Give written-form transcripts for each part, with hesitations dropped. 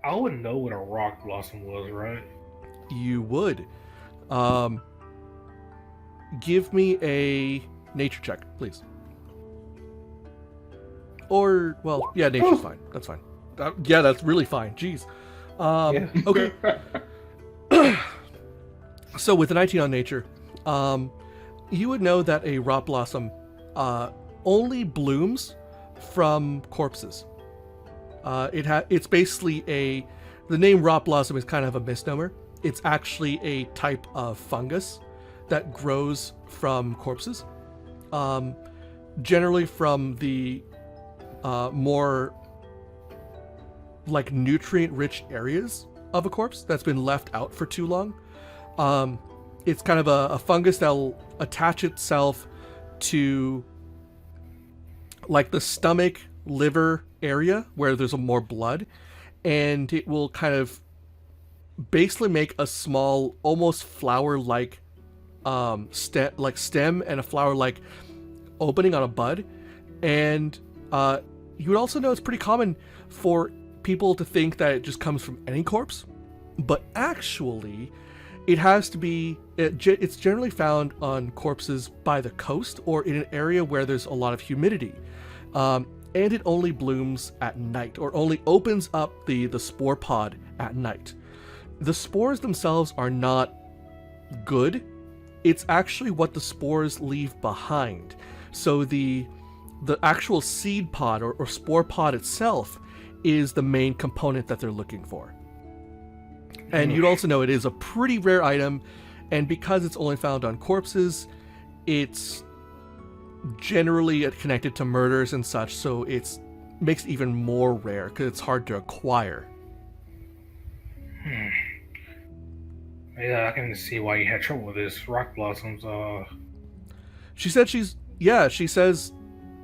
I wouldn't know what a rock blossom was, right? You would. Um, Give me a nature check, please. Or, well, yeah, nature's fine. That's fine. Yeah, that's really fine. Jeez. Yeah. Okay. So with a 19 on nature, you would know that a rock blossom only blooms from corpses. It's basically the name rock blossom is kind of a misnomer. It's actually a type of fungus that grows from corpses. Generally from the more like nutrient-rich areas of a corpse that's been left out for too long. It's kind of a fungus that'll attach itself to like the stomach, liver area where there's more blood, and it will kind of basically make a small, almost flower-like stem and a flower-like opening on a bud. And you would also know it's pretty common for people to think that it just comes from any corpse, but actually it has to be it's generally found on corpses by the coast or in an area where there's a lot of humidity, and it only blooms at night, or only opens up the spore pod at night. The spores themselves are not good. It's actually what the spores leave behind. So the actual seed pod or spore pod itself is the main component that they're looking for. And you'd also know it is a pretty rare item, and because it's only found on corpses, it's generally connected to murders and such, so it makes it even more rare because it's hard to acquire. Yeah, I can see why you had trouble with this rock blossoms. She says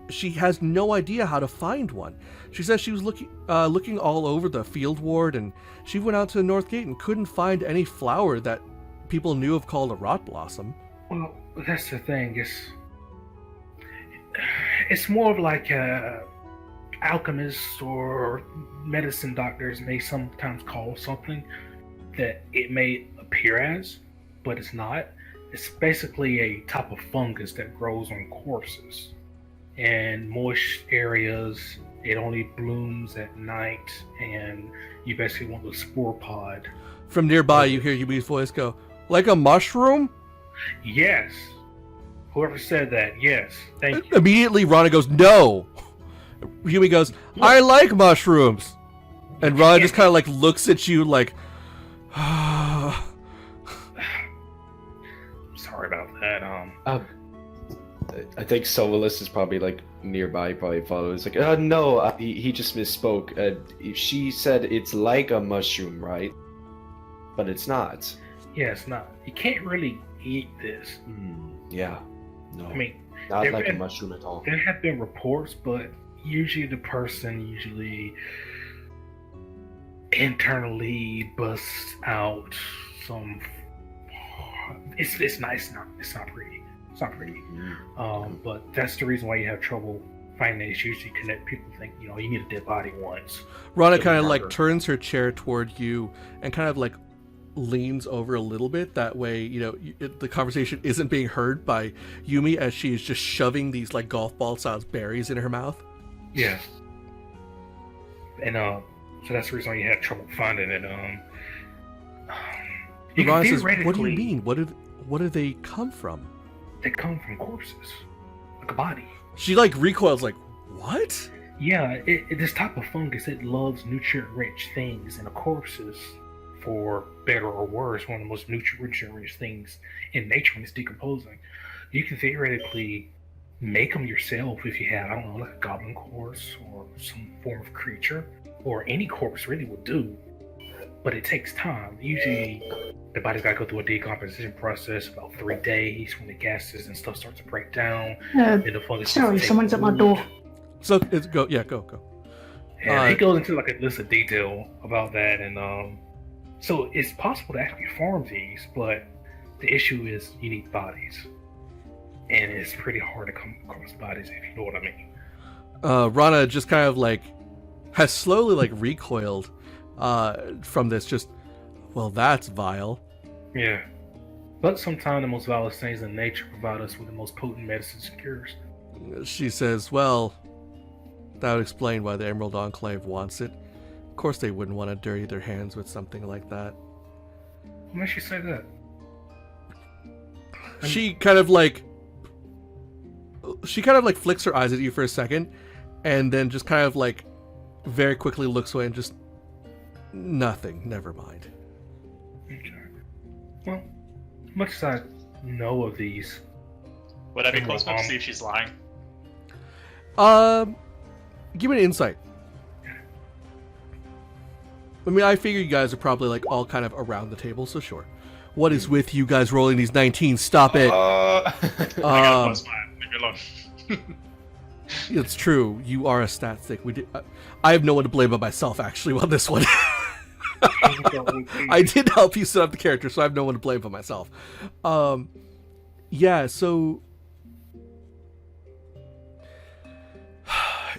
she has no idea how to find one. She says she was looking all over the field ward, and she went out to the North Gate and couldn't find any flower that people knew of called a rot blossom. Well, that's the thing. It's more of like alchemists or medicine doctors may sometimes call something that it may appear as, but it's not. It's basically a type of fungus that grows on corpses. In moist areas, it only blooms at night, and you basically want the spore pod. From nearby, you hear Yumi's voice go, "Like a mushroom?" Yes. Whoever said that, yes. Thank you. Immediately, Rana goes, "No." Yumi goes, "I like mushrooms." And Rana just kind of like looks at you like, Sorry about that. I think Sovalis is probably like nearby, probably follows. Like, no, he just misspoke. She said it's like a mushroom, right? But it's not. Yeah, it's not. You can't really eat this. Yeah. No. I mean, not like a mushroom at all. There have been reports, but usually the person internally busts out some. It's nice. It's not pretty. It's not pretty. But that's the reason why you have trouble finding it. It's usually connect. People think you need a dead body once. Rana kind of like turns her chair toward you and kind of like leans over a little bit. That way, the conversation isn't being heard by Yumi as she is just shoving these like golf ball sized berries in her mouth. Yeah. And so that's the reason why you have trouble finding it. Rana says, "What do you mean? What do they come from?" They come from corpses, like a body. She like recoils, like, "What?" Yeah, this type of fungus, it loves nutrient-rich things, and corpses, for better or worse, one of the most nutrient-rich things in nature when it's decomposing. You can theoretically make them yourself if you have, I don't know, like a goblin corpse or some form of creature, or any corpse really will do. But it takes time. Usually, the body's got to go through a decomposition process about 3 days when the gases and stuff start to break down. And the fungus Sorry, someone's at my door. So it's go. And it goes into like a list of detail about that, and so it's possible to actually farm these, but the issue is you need bodies, and it's pretty hard to come across bodies, if you know what I mean. Rana just kind of like has slowly like recoiled, from this. Just, well, that's vile. Yeah. But sometimes the most vilest things in nature provide us with the most potent medicines and cures. She says, well, that would explain why the Emerald Enclave wants it. Of course they wouldn't want to dirty their hands with something like that. What makes you say that? She kind of like flicks her eyes at you for a second, and then just kind of like very quickly looks away and just, nothing, never mind. Okay. Well, much as I know of these... Would I be close enough to see if she's lying? Give me an insight. I mean, I figure you guys are probably like all kind of around the table, so sure. What is with you guys rolling these 19s? Stop it. I got plus mine. Leave me alone. It's true. You are a stat stick. I have no one to blame but myself, actually, on this one. I did help you set up the character, so I have no one to blame but myself. Yeah, so...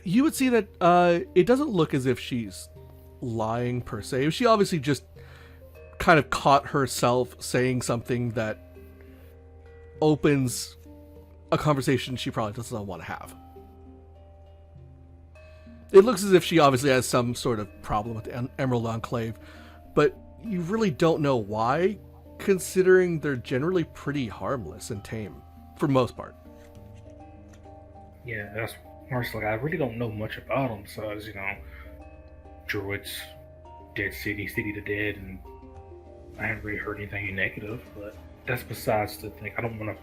You would see that it doesn't look as if she's lying, per se. She obviously just kind of caught herself saying something that opens a conversation she probably doesn't want to have. It looks as if she obviously has some sort of problem with the Emerald Enclave, but you really don't know why, considering they're generally pretty harmless and tame, for most part. Yeah, that's worse. Like, I really don't know much about them, so as you know, druids, dead city, city to dead, and I haven't really heard anything negative, but that's besides the thing. I don't want to,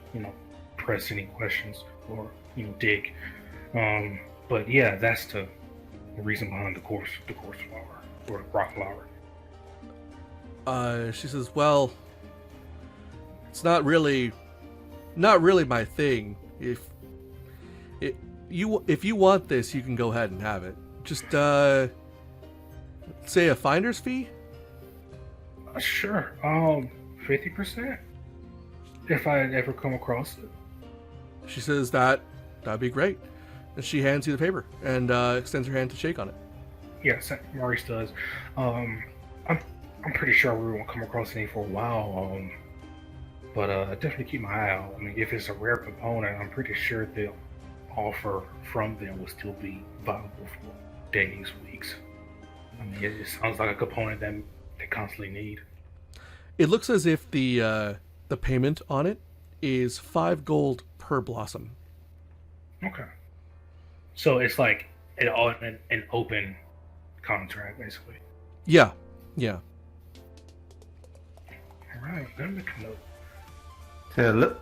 press any questions or, dig. But yeah, that's the reason behind the course flower, or the rock flower. She says, well, it's not really my thing. If you want this, you can go ahead and have it. Just, say a finder's fee? Sure. 50%? If I ever come across it. She says that'd be great. And she hands you the paper and extends her hand to shake on it. Yes, Maurice does. I'm pretty sure we won't come across any for a while. But definitely keep my eye out. I mean, if it's a rare component, I'm pretty sure the offer from them will still be viable for days, weeks. I mean, it sounds like a component that they constantly need. It looks as if the payment on it is 5 gold per blossom. Okay. So it's like an open contract, basically. Yeah. All right, let me make a note. Hello.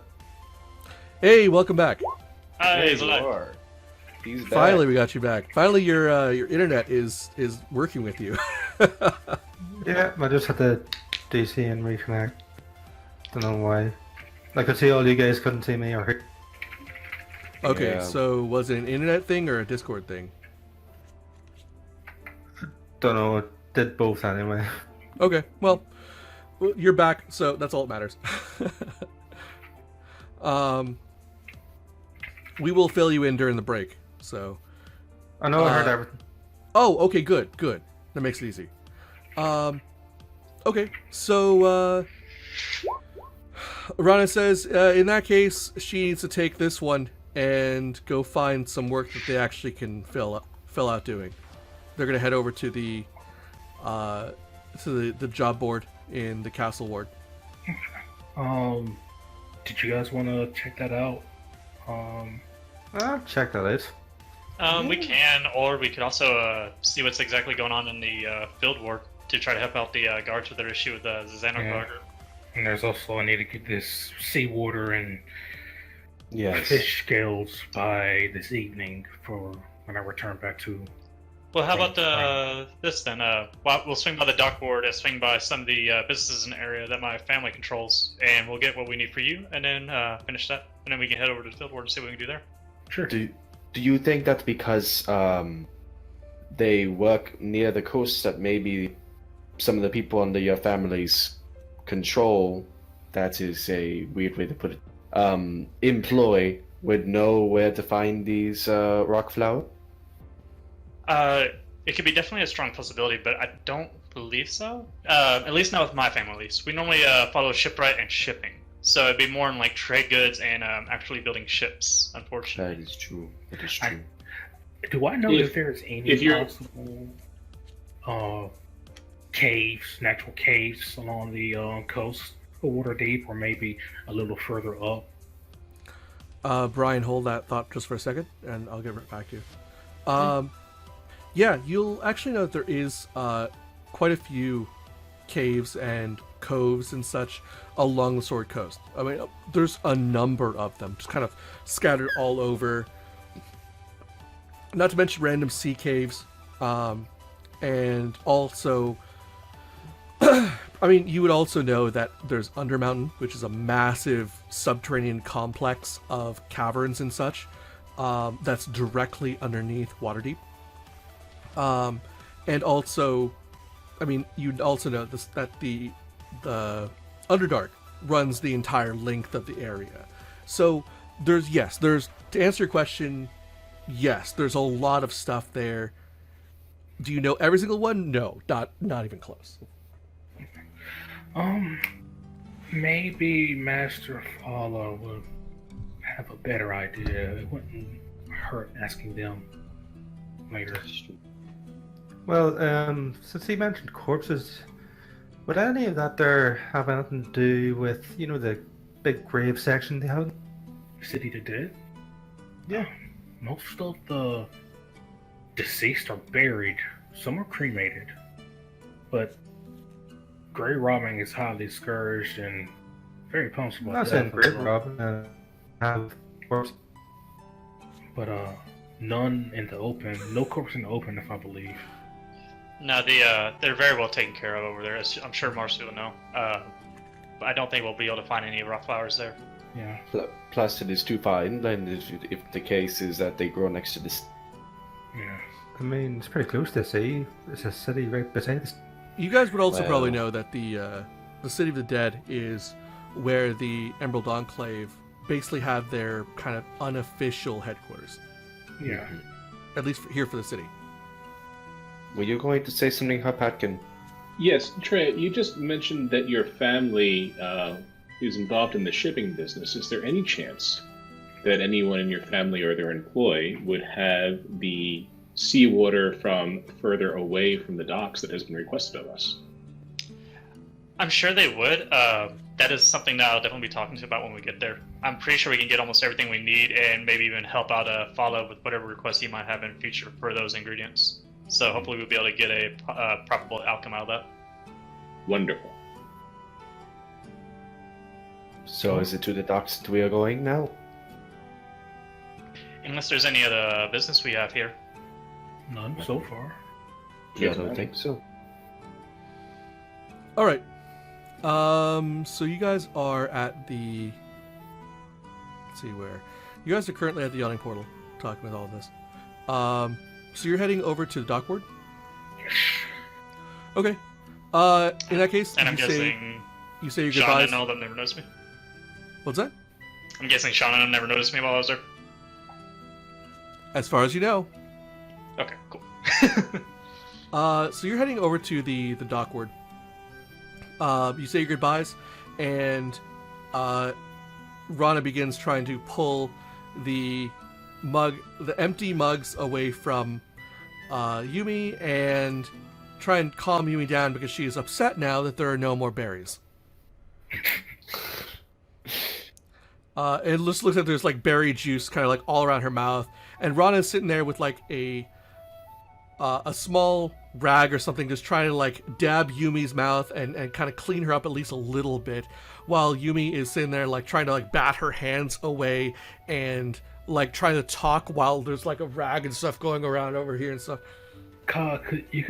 Hey, welcome back. Hi, There you are. He's back. Finally, we got you back. Finally, your internet is working with you. Yeah, I just had to DC and reconnect. Don't know why. I could see all you guys couldn't see me or hear. Okay, Yeah. so was it an internet thing or a Discord thing? Don't know, it did both anyway. Okay, well, you're back, so that's all that matters. We will fill you in during the break, so... I know I heard everything. Oh, okay, good. That makes it easy. Okay, so, Rana says, in that case, she needs to take this one and go find some work that they actually can fill out doing. They're gonna head over to the job board in the castle ward. Did you guys want to check that out? I'll check that out. We can, or we could also see what's exactly going on in the field ward to try to help out the guards with their issue with the Xanarkar. And there's also, I need to get this seawater and Yes. fish scales by this evening for when I return back to... Well, how about this then? We'll swing by the dock board and swing by some of the businesses in the area that my family controls, and we'll get what we need for you, and then finish that, and then we can head over to the field ward and see what we can do there. Sure. Do you think that's because they work near the coast that maybe some of the people under your family's control, that is a weird way to put it, employ would know where to find these rock flower? It could be definitely a strong possibility, but I don't believe so. At least not with my family. At least we normally follow shipwright and shipping, so it'd be more in like trade goods and actually building ships. Unfortunately, That is true. That is true. Do I know if there's any possible caves, natural caves along the coast of Waterdeep, or maybe a little further up? Brian, hold that thought just for a second, and I'll get right back to you. Yeah, you'll actually know that there is quite a few caves and coves and such along the Sword Coast. I mean, there's a number of them, just kind of scattered all over. Not to mention random sea caves, and also, I mean, you would also know that there's Undermountain, which is a massive subterranean complex of caverns and such, that's directly underneath Waterdeep. And also, I mean, you'd also know this, that the Underdark runs the entire length of the area. So there's, to answer your question, yes, there's a lot of stuff there. Do you know every single one? No, not even close. Maybe Master Fala would have a better idea. It wouldn't hurt asking them later. Well, since he mentioned corpses, would any of that there have anything to do with, the big grave section they have? City of the Dead? Yeah. Most of the deceased are buried. Some are cremated. But grave robbing is highly scourged and very punishable. I'm not saying grave robbing have corpses. But none in the open. No corpse in the open, if I believe. no, they're very well taken care of over there. I'm sure Marcy will know. But I don't think we'll be able to find any rock flowers there. Yeah. Plus, it is too far inland if the case is that they grow next to this. Yeah. I mean, it's pretty close to the sea. It's a city right beside this. You guys would also Well- probably know that the City of the Dead is where the Emerald Enclave basically have their kind of unofficial headquarters, Yeah. at least here for the city. Were you going to say something, Harpatkin? Yes, Trey, you just mentioned that your family is involved in the shipping business. Is there any chance that anyone in your family or their employee would have the seawater from further away from the docks that has been requested of us? I'm sure they would. That is something that I'll definitely be talking to about when we get there. I'm pretty sure we can get almost everything we need, and maybe even help out follow with whatever requests he might have in future for those ingredients. So hopefully we'll be able to get a probable outcome out of that. Wonderful. So is it to the docks that we are going now? Unless there's any other business we have here. None so far. Yeah, I don't think so. All right. So you guys are at the. Let's see where. You guys are currently at the yawning portal, talking with all of this. So you're heading over to the dockboard. Okay. In that case, And I'm you guessing say your Sean goodbyes. and all of them never noticed me. What's that? I'm guessing Sean and them never noticed me while I was there. As far as you know. Okay, cool. So you're heading over to the dockboard. You say your goodbyes, and Rana begins trying to pull the empty mugs away from Yumi and try and calm Yumi down because she is upset now that there are no more berries. And it looks like there's like berry juice kind of like all around her mouth, and Rana's sitting there with like a small rag or something, just trying to like dab Yumi's mouth and kind of clean her up at least a little bit, while Yumi is sitting there like trying to like bat her hands away and like trying to talk while there's like a rag and stuff going around over here and stuff. Ka, could you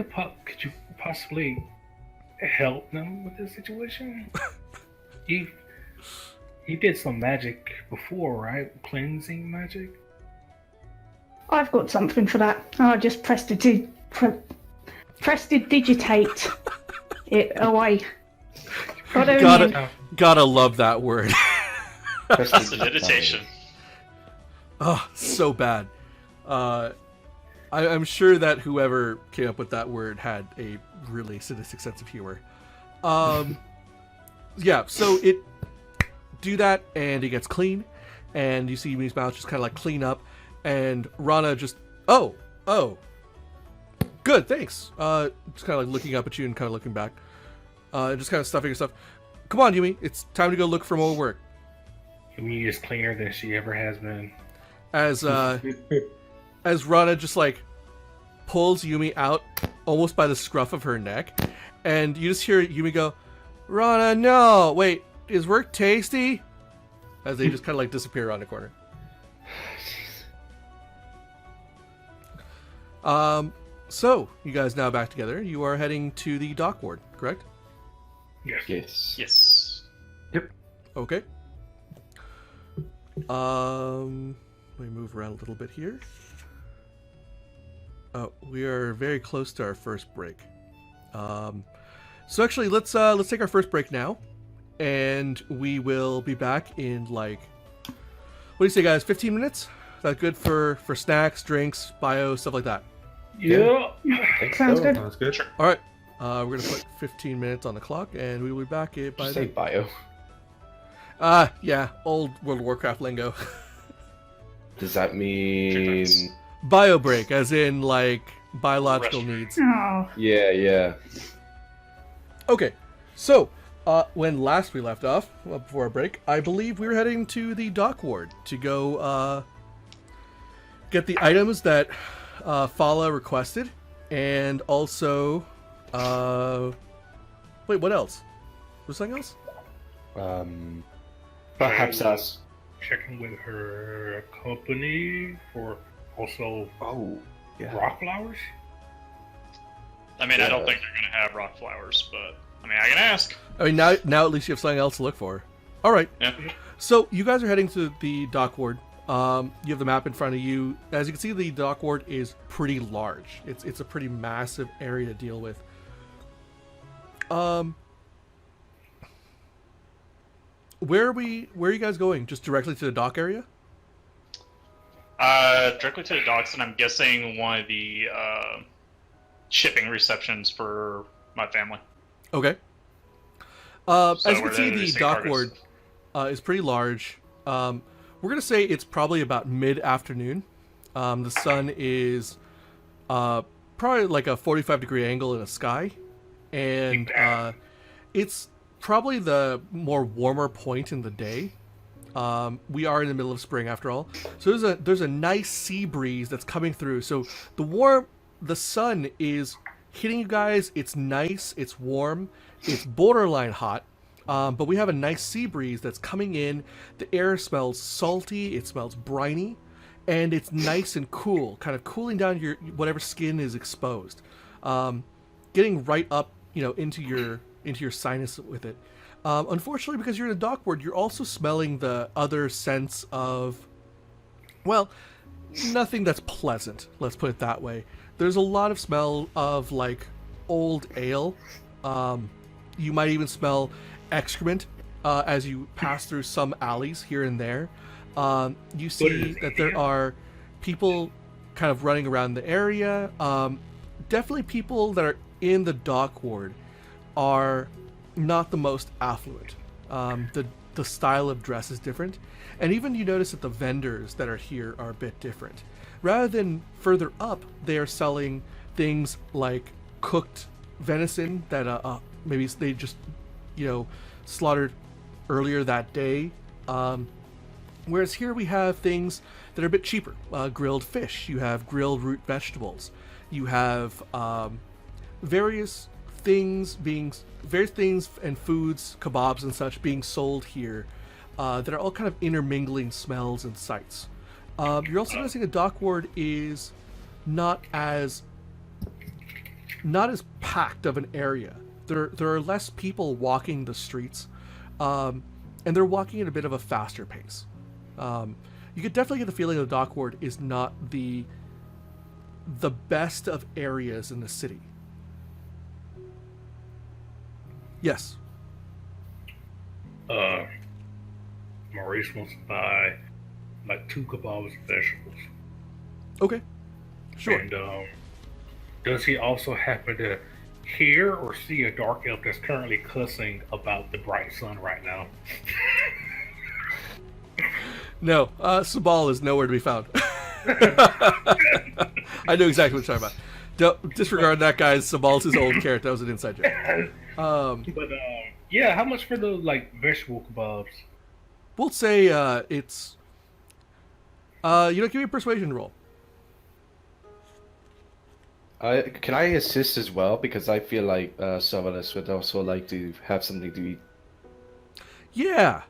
possibly help them with this situation? you did some magic before, right? Cleansing magic? I've got something for that. I just prestidigitate it away. Gotta love that word. That's a meditation. Oh, so bad. I'm sure that whoever came up with that word had a really sadistic sense of humor. Yeah, so it do that, and it gets clean, and you see Yumi's mouth just kind of like clean up, and Rana just, oh, good, thanks. Just kind of like looking up at you and kind of looking back, just kind of stuffing her stuff. Come on, Yumi, it's time to go look for more work. Yumi is cleaner than she ever has been. As Rana just like pulls Yumi out almost by the scruff of her neck, and you just hear Yumi go, Rana, no, wait, is work tasty? As they just kind of like disappear around the corner. So you guys now back together. You are heading to the dock ward, correct? Yes. Yes. Okay. Let me move around a little bit here. Oh, we are very close to our first break. So actually, let's take our first break now, and we will be back in like, what do you say, guys? 15 minutes? Is that good for snacks, drinks, bio, stuff like that? Yeah. Sounds good. Sounds good. Sure. All right. We're gonna put 15 minutes on the clock, and we will be back by Say then. bio. Yeah, old World of Warcraft lingo. Does that mean? Bio break, as in like biological Restroom. needs. Oh, Yeah. Okay, so when last we left off, before our break, I believe we were heading to the dock ward to go get the items that Fala requested, and also wait, what else? Was something else? Perhaps us. Checking with her company for also Oh, yeah. rock flowers. I mean, I don't Yeah. think they're gonna have rock flowers, but I mean, I can ask. I mean, now at least you have something else to look for. All right. Yeah. So you guys are heading to the dock ward. You have the map in front of you. As you can see, the dock ward is pretty large. It's a pretty massive area to deal with. Where are you guys going? Just directly to the dock area? Directly to the docks, and I'm guessing one of the shipping receptions for my family. Okay. So As you where can see, they the receive dock cargoes. ward is pretty large. We're gonna say it's probably about mid-afternoon. The sun is probably like a 45-degree angle in the sky, and it's probably the more warmer point in the day. We are in the middle of spring after all, so there's a nice sea breeze that's coming through. So the sun is hitting you guys. It's nice, it's warm, it's borderline hot, but we have a nice sea breeze that's coming in. The air smells salty, it smells briny, and it's nice and cool, kind of cooling down your whatever skin is exposed, getting right up, into your sinus with it. Unfortunately, because you're in a dock ward, you're also smelling the other sense of, well, nothing that's pleasant. Let's put it that way. There's a lot of smell of like old ale. You might even smell excrement as you pass through some alleys here and there. You see that there are people kind of running around the area. Definitely people that are in the dock ward are not the most affluent. The style of dress is different, and even you notice that the vendors that are here are a bit different. Rather than further up, they are selling things like cooked venison that maybe they just slaughtered earlier that day. Whereas here we have things that are a bit cheaper. Grilled fish, you have grilled root vegetables, you have various things and foods, kebabs and such being sold here that are all kind of intermingling smells and sights. You're also noticing the dock ward is not as packed of an area. There are less people walking the streets, and they're walking at a bit of a faster pace. You could definitely get the feeling the dock ward is not the best of areas in the city. Yes. Maurice wants to buy like 2 kebabs and vegetables. Okay. Sure. And does he also happen to hear or see a dark elf that's currently cussing about the bright sun right now? No, Sabal is nowhere to be found. I know exactly what you're talking about. Don't disregard that, guys. Sabal's his old character. That was an inside joke. But yeah, how much for the vegetable kebabs? We'll say it's. Give me a persuasion roll. Can I assist as well? Because I feel like Savalas would also like to have something to eat. Yeah,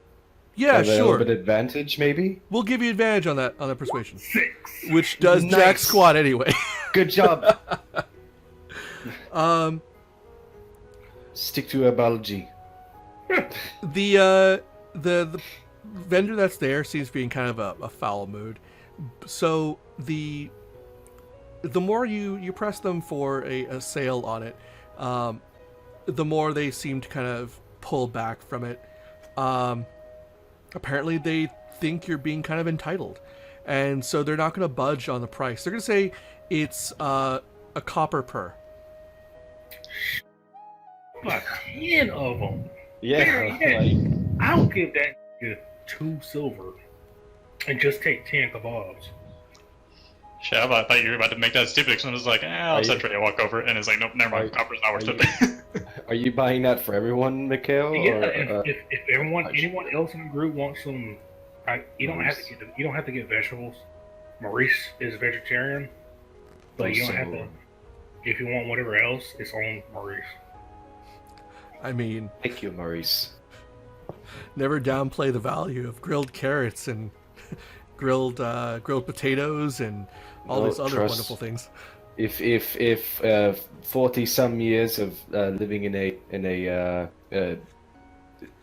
Have a sure. little bit advantage, maybe? We'll give you advantage on that persuasion, 6. which does Nice. jack squat anyway. Good job. um, Stick to your biology. the vendor that's there seems to be in kind of a foul mood. So the more you press them for a sale on it, the more they seem to kind of pull back from it. Apparently they think you're being kind of entitled, and so they're not going to budge on the price. They're going to say it's a copper per. About 10 of them. Yeah. Yeah. Like, I'll give that nigga 2 silver and just take 10 kebabs. Shit, I thought you were about to make that stupid, because I was like, I'll Are you- set trade. I walk over, and it's like, nope, never mind. Are- Copper's not worth are it. are you buying that for everyone, Mikhail? Yeah, or, if anyone else in the group wants some, you don't have to Maurice. get you don't have to get vegetables. Maurice is vegetarian, but you don't have to. If you want whatever else, it's on Maurice. I mean, Thank you, Maurice. never downplay the value of grilled carrots and grilled potatoes and all No, these other trust- wonderful things. If 40 some years of living in a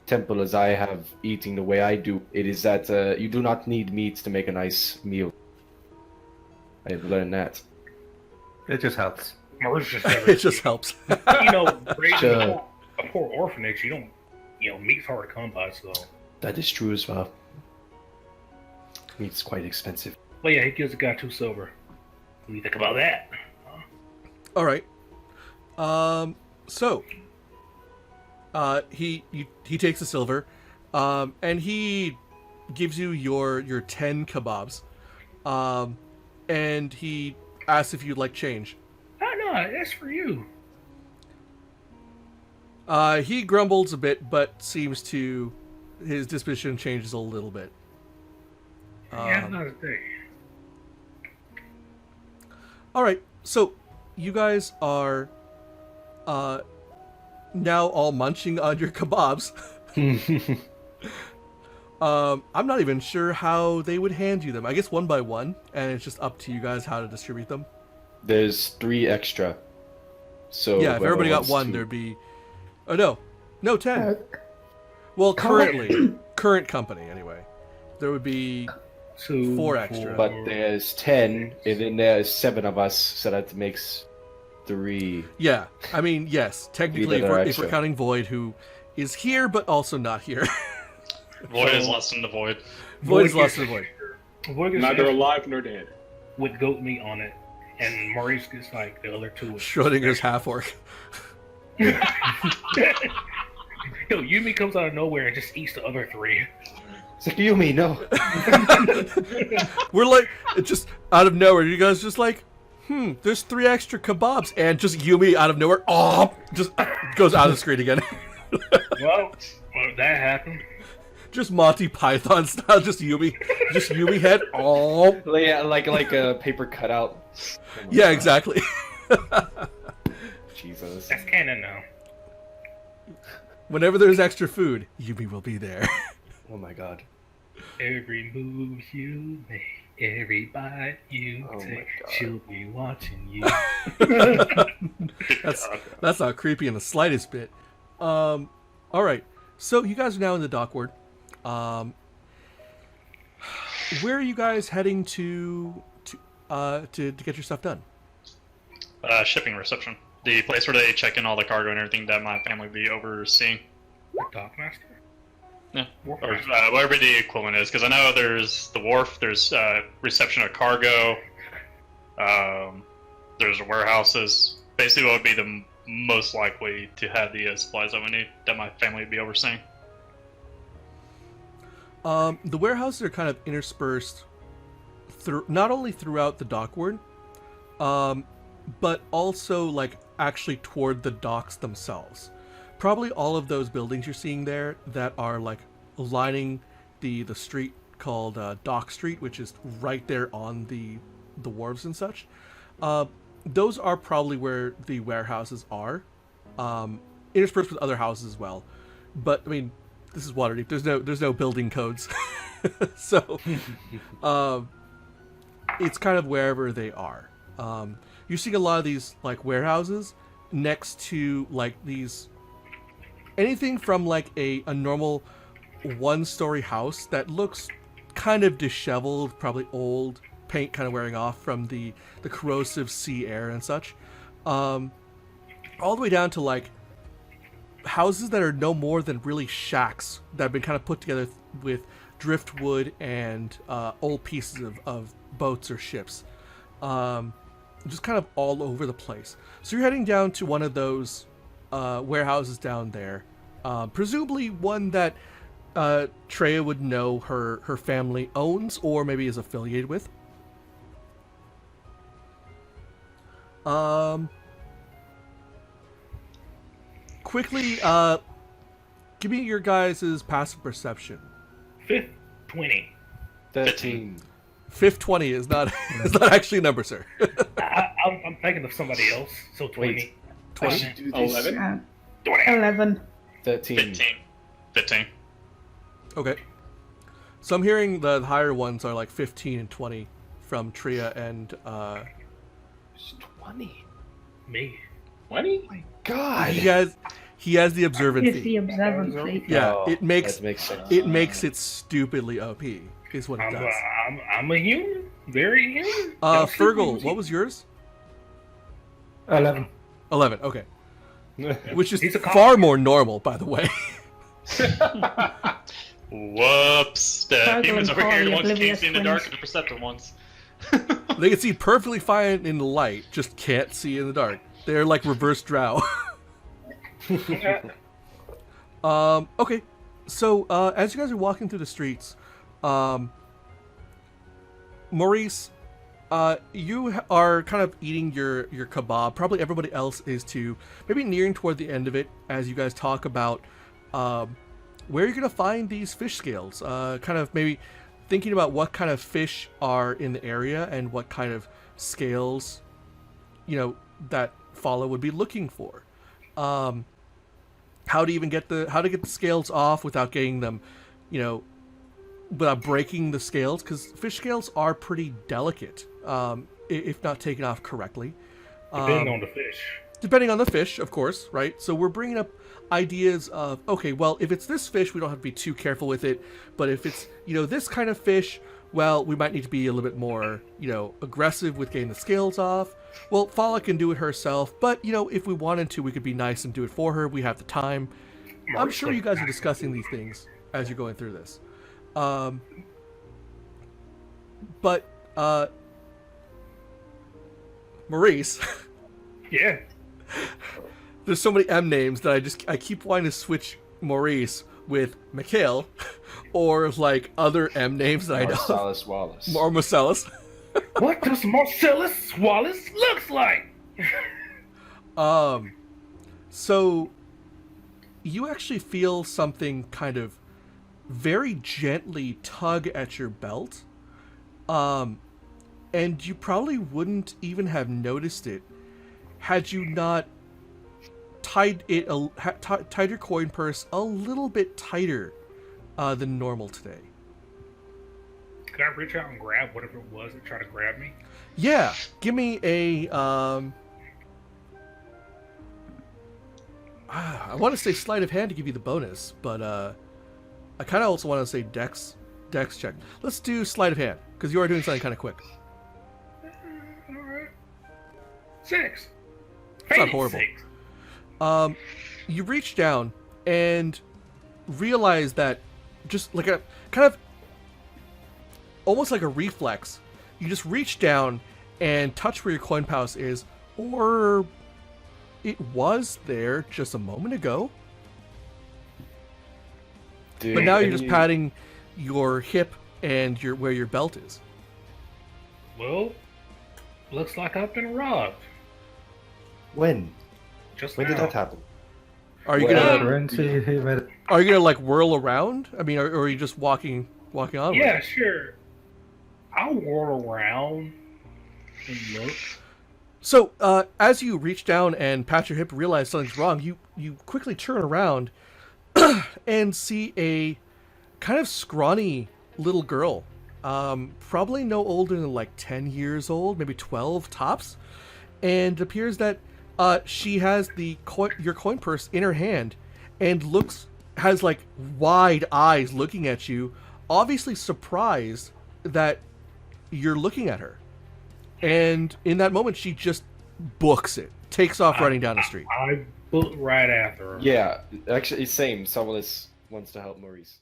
temple as I have, eating the way I do, it is that you do not need meat to make a nice meal. I have learned that. It just helps. Maurice just It never, just helps. raising Sure. a poor orphanage, you don't, meat's hard to come by. So, That is true as well. Meat's quite expensive. but yeah, he gives the guy 2 silver. What do you think about that? All right. So he takes the silver, and he gives you your 10 kebabs, and he asks if you'd like change. Oh no, that's for you. He grumbles a bit, but seems to his disposition changes a little bit. Yeah, not a thing. All right, so you guys are now all munching on your kebabs. I'm not even sure how they would hand you them. I guess one by one, and it's just up to you guys how to distribute them. There's 3 extra. So Yeah, if whoever everybody got wants one, to- there'd be... Oh, no, 10. Well, Colin- current company, anyway. There would be... 2, 4 extra. But there's 10, and then there's 7 of us, so that makes 3. Yeah, I mean, yes, technically, that if are we're extra. counting Void, who is here, but also not here. Void is less than the void. Void is Void lost gets- to the Void. Void gets Neither extra alive nor dead. with goat meat on it, and Maurice gets the other 2. with- Schrodinger's half-orc. Yo, Yumi comes out of nowhere and just eats the other 3. It's like, Yumi, no. We're like, it just out of nowhere, you guys just like, there's 3 extra kebabs, and just Yumi out of nowhere, just goes out of the screen again. Well, that happened. Just Monty Python style, just Yumi head, Yeah, like a paper cutout. Oh my Yeah, God. exactly. Jesus. That's canon now. Whenever there's extra food, Yumi will be there. Oh my God. Every move you make, every bite you Oh my take, God. she'll be watching you. That's not creepy in the slightest bit. All right, so you guys are now in the dock ward. Where are you guys heading to get your stuff done? Shipping reception. The place where they check in all the cargo and everything that my family will be overseeing. Dockmaster? Yeah. Wharf Or master. whatever the equivalent is. Because I know there's the wharf, there's reception of cargo. There's warehouses. Basically, what would be the most likely to have the supplies that we need that my family would be overseeing. The warehouses are kind of interspersed not only throughout the dockward, but also like actually toward the docks themselves. Probably all of those buildings you're seeing there that are like lining the street called Dock Street, which is right there on the wharves and such. Those are probably where the warehouses are, interspersed with other houses as well. But I mean, this is Waterdeep. There's no building codes, so it's kind of wherever they are. You're seeing a lot of these like warehouses next to like these anything from like a normal one-story house that looks kind of disheveled, probably old, paint kind of wearing off from the corrosive sea air and such, all the way down to like houses that are no more than really shacks that have been kind of put together with driftwood and old pieces of boats or ships, just kind of all over the place. So you're heading down to one of those warehouses down there, presumably one that Treya would know her family owns or maybe is affiliated with. Quickly, give me your guys' passive perception. 20. 13. 20 is not actually a number, sir. I'm thinking of somebody else. So 20. Wait. 20? I should do this. 11? 11. 13. 15. Okay. So I'm hearing the higher ones are like 15 and 20 from Tria and It's 20. Me. 20? My God. he has the observant It's the feat. observant feat. Yeah, Oh, it makes that makes sense. it makes it stupidly OP is what it I'm, does. I'm a human. Very human. Fergal, what was yours? 11. 11. Okay. Which is He's a cop. far more normal, by the way. Whoops. The Fergal humans and over here, Polly, the ones who can't oblivious see in the dark, twins. and the perceptive ones. They can see perfectly fine in the light, just can't see in the dark. They're like reverse drow. Okay. So, as you guys are walking through the streets, Maurice, you are kind of eating your kebab. Probably everybody else is too. Maybe nearing toward the end of it as you guys talk about where you're going to find these fish scales. Kind of maybe thinking about what kind of fish are in the area and what kind of scales, that Follow would be looking for. How to get the scales off without getting them, without breaking the scales, because fish scales are pretty delicate, if not taken off correctly. Depending on the fish. Depending on the fish, of course, right? So we're bringing up ideas of, okay, well, if it's this fish, we don't have to be too careful with it. But if it's, this kind of fish, well, we might need to be a little bit more, aggressive with getting the scales off. Well, Fala can do it herself, but, if we wanted to, we could be nice and do it for her. We have the time. I'm sure you guys are discussing these things as you're going through this. But, Maurice... Yeah. There's so many M names that I keep wanting to switch Maurice with Mikhail, or like other M names that I know. Marcellus Wallace. Or Marcellus. What does Marcellus Wallace looks like? So you actually feel something kind of very gently tug at your belt, and you probably wouldn't even have noticed it had you not tied your coin purse a little bit tighter than normal today. Could I reach out and grab whatever it was that tried to grab me? Yeah, give me a I want to say sleight of hand to give you the bonus, but I kind of also want to say dex check. Let's do sleight of hand because you are doing something kind of quick. All right. 6. It's not horrible. 6. You reach down and realize that just like a kind of almost like a reflex, you just reach down and touch where your coin purse is, or it was there just a moment ago. Dude, But now you're just patting your hip and where your belt is. Well, looks like I've been robbed. When? Just When now. did that happen? Are you Well, gonna Currency, who made it? are you gonna like whirl around? I mean, or are you just walking on? Yeah, sure. I'll whirl around and look. So as you reach down and pat your hip, realize something's wrong. You quickly turn around and see a kind of scrawny little girl, probably no older than like 10 years old, maybe 12 tops, and it appears that she has your coin purse in her hand and has like wide eyes looking at you, obviously surprised that you're looking at her. And in that moment, she just books it, takes off running down the street. I booked right after her. Yeah, actually, same. Someone wants to help Maurice.